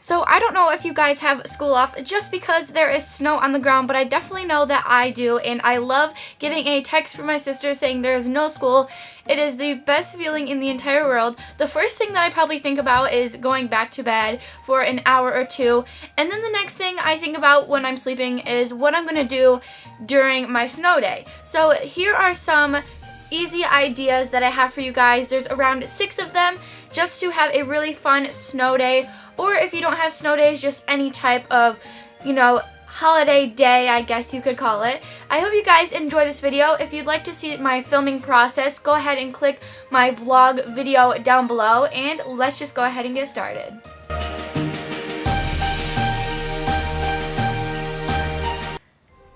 So I don't know if you guys have school off just because there is snow on the ground, but I definitely know that I do, and I love getting a text from my sister saying there is no school. It is the best feeling in the entire world. The first thing that I probably think about is going back to bed for an hour or two, and then the next thing I think about when I'm sleeping is what I'm gonna do during my snow day. So here are some easy ideas that I have for you guys. There's around 6 of them just to have a really fun snow day, or if you don't have snow days, just any type of, holiday day, I guess you could call it. I hope you guys enjoy this video. If you'd like to see my filming process, go ahead and click my vlog video down below, and let's just go ahead and get started.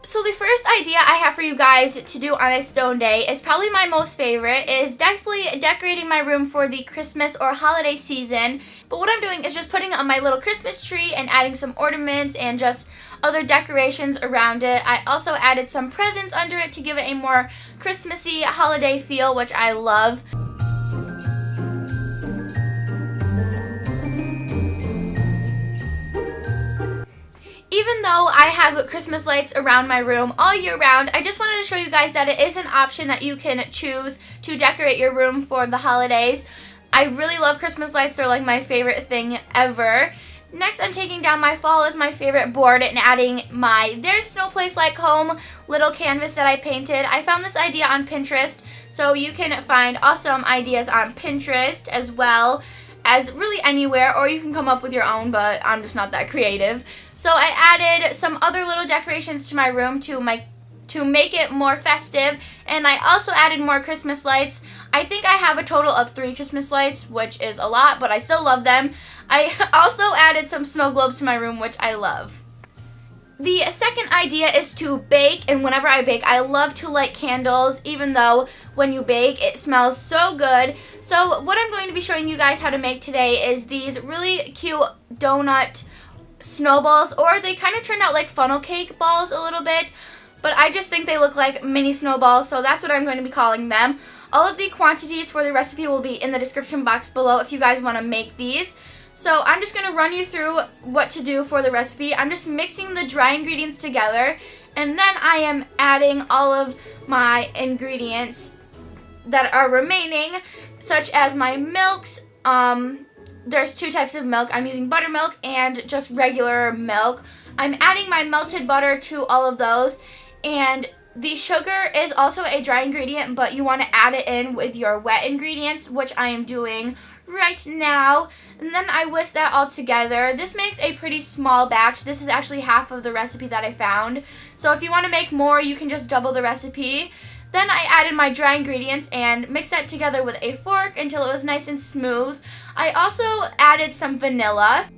So the first idea I have for you guys to do on a snow day is probably my most favorite, is definitely decorating my room for the Christmas or holiday season. But what I'm doing is just putting up my little Christmas tree and adding some ornaments and just other decorations around it. I also added some presents under it to give it a more Christmassy holiday feel, which I love. Even though I have Christmas lights around my room all year round, I just wanted to show you guys that it is an option that you can choose to decorate your room for the holidays. I really love Christmas lights. They're like my favorite thing ever. Next, I'm taking down my fall is my favorite board and adding my There's No Place Like Home little canvas that I painted. I found this idea on Pinterest, so you can find awesome ideas on Pinterest as well as really anywhere, or you can come up with your own, but I'm just not that creative. So I added some other little decorations to my room to make it more festive, and I also added more Christmas lights. I think I have a total of 3 Christmas lights, which is a lot, but I still love them. I also added some snow globes to my room, which I love. The second idea is to bake, and whenever I bake, I love to light candles, even though when you bake, it smells so good. So what I'm going to be showing you guys how to make today is these really cute donut snowballs, or they kind of turned out like funnel cake balls a little bit, but I just think they look like mini snowballs, so that's what I'm going to be calling them. All of the quantities for the recipe will be in the description box below if you guys want to make these. So I'm just going to run you through what to do for the recipe. I'm just mixing the dry ingredients together, and then I am adding all of my ingredients that are remaining, such as my milks. There's 2 types of milk. I'm using buttermilk and just regular milk. I'm adding my melted butter to all of those, and the sugar is also a dry ingredient, but you want to add it in with your wet ingredients, which I am doing right now. And then I whisk that all together. This makes a pretty small batch. This is actually half of the recipe that I found. So if you want to make more, you can just double the recipe. Then I added my dry ingredients and mixed that together with a fork until it was nice and smooth. I also added some vanilla.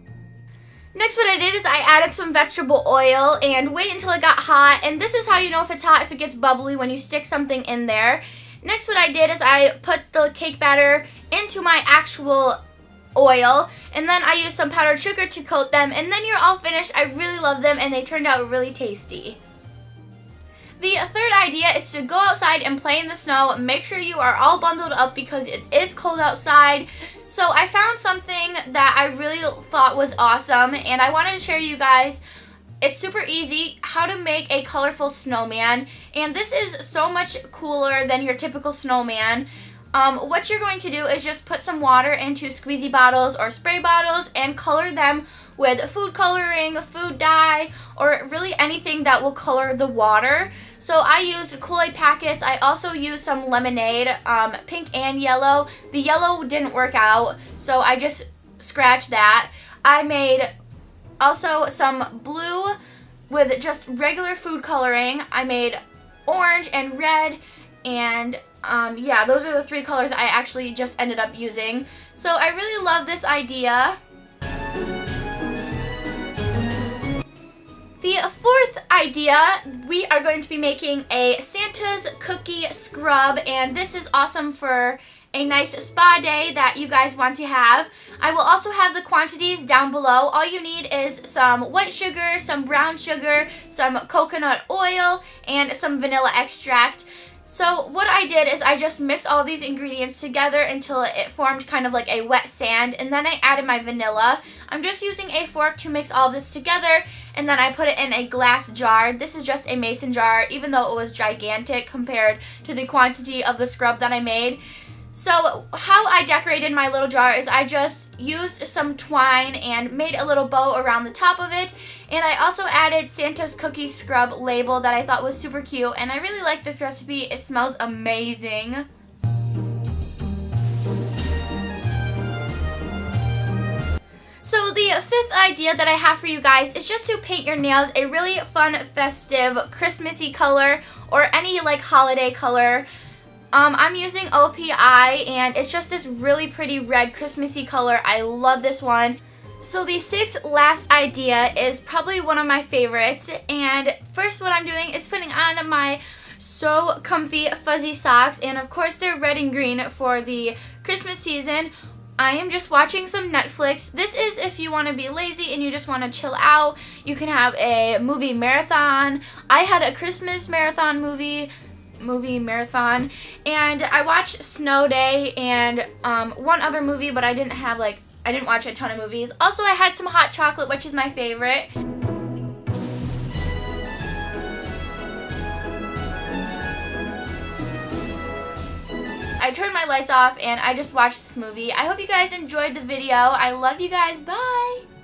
Next, what I did is I added some vegetable oil and wait until it got hot. And this is how you know if it's hot, if it gets bubbly, when you stick something in there. Next, what I did is I put the cake batter into my actual oil, and then I used some powdered sugar to coat them, and then you're all finished. I really love them, and they turned out really tasty. The third idea is to go outside and play in the snow. Make sure you are all bundled up because it is cold outside. So I found something that I really thought was awesome, and I wanted to share you guys. It's super easy how to make a colorful snowman, and this is so much cooler than your typical snowman. What you're going to do is just put some water into squeezy bottles or spray bottles and color them with food coloring, food dye, or really anything that will color the water. So I used Kool-Aid packets. I also used some lemonade, pink and yellow. The yellow didn't work out, so I just scratched that. I made also some blue with just regular food coloring. I made orange and red, and yeah, those are the 3 colors I actually just ended up using. So I really love this idea. The fourth idea, we are going to be making a Santa's cookie scrub, and this is awesome for a nice spa day that you guys want to have. I will also have the quantities down below. All you need is some white sugar, some brown sugar, some coconut oil, and some vanilla extract. So what I did is I just mixed all these ingredients together until it formed kind of like a wet sand, and then I added my vanilla. I'm just using a fork to mix all this together, and then I put it in a glass jar. This is just a mason jar, even though it was gigantic compared to the quantity of the scrub that I made. So how I decorated my little jar is I just used some twine and made a little bow around the top of it, and I also added Santa's cookie scrub label that I thought was super cute, and I really like this recipe. It smells amazing. So the fifth idea that I have for you guys is just to paint your nails a really fun, festive, Christmassy color, or any like holiday color. I'm using OPI, and it's just this really pretty red Christmassy color. I love this one. So the sixth last idea is probably one of my favorites, and first what I'm doing is putting on my so comfy fuzzy socks, and of course they're red and green for the Christmas season. I am just watching some Netflix. This is if you want to be lazy and you just want to chill out. You can have a movie marathon. I had a Christmas movie marathon, and I watched Snow Day and one other movie, but I didn't watch a ton of movies. Also, I had some hot chocolate, which is my favorite. I turned my lights off and I just watched this movie. I hope you guys enjoyed the video. I love you guys. Bye!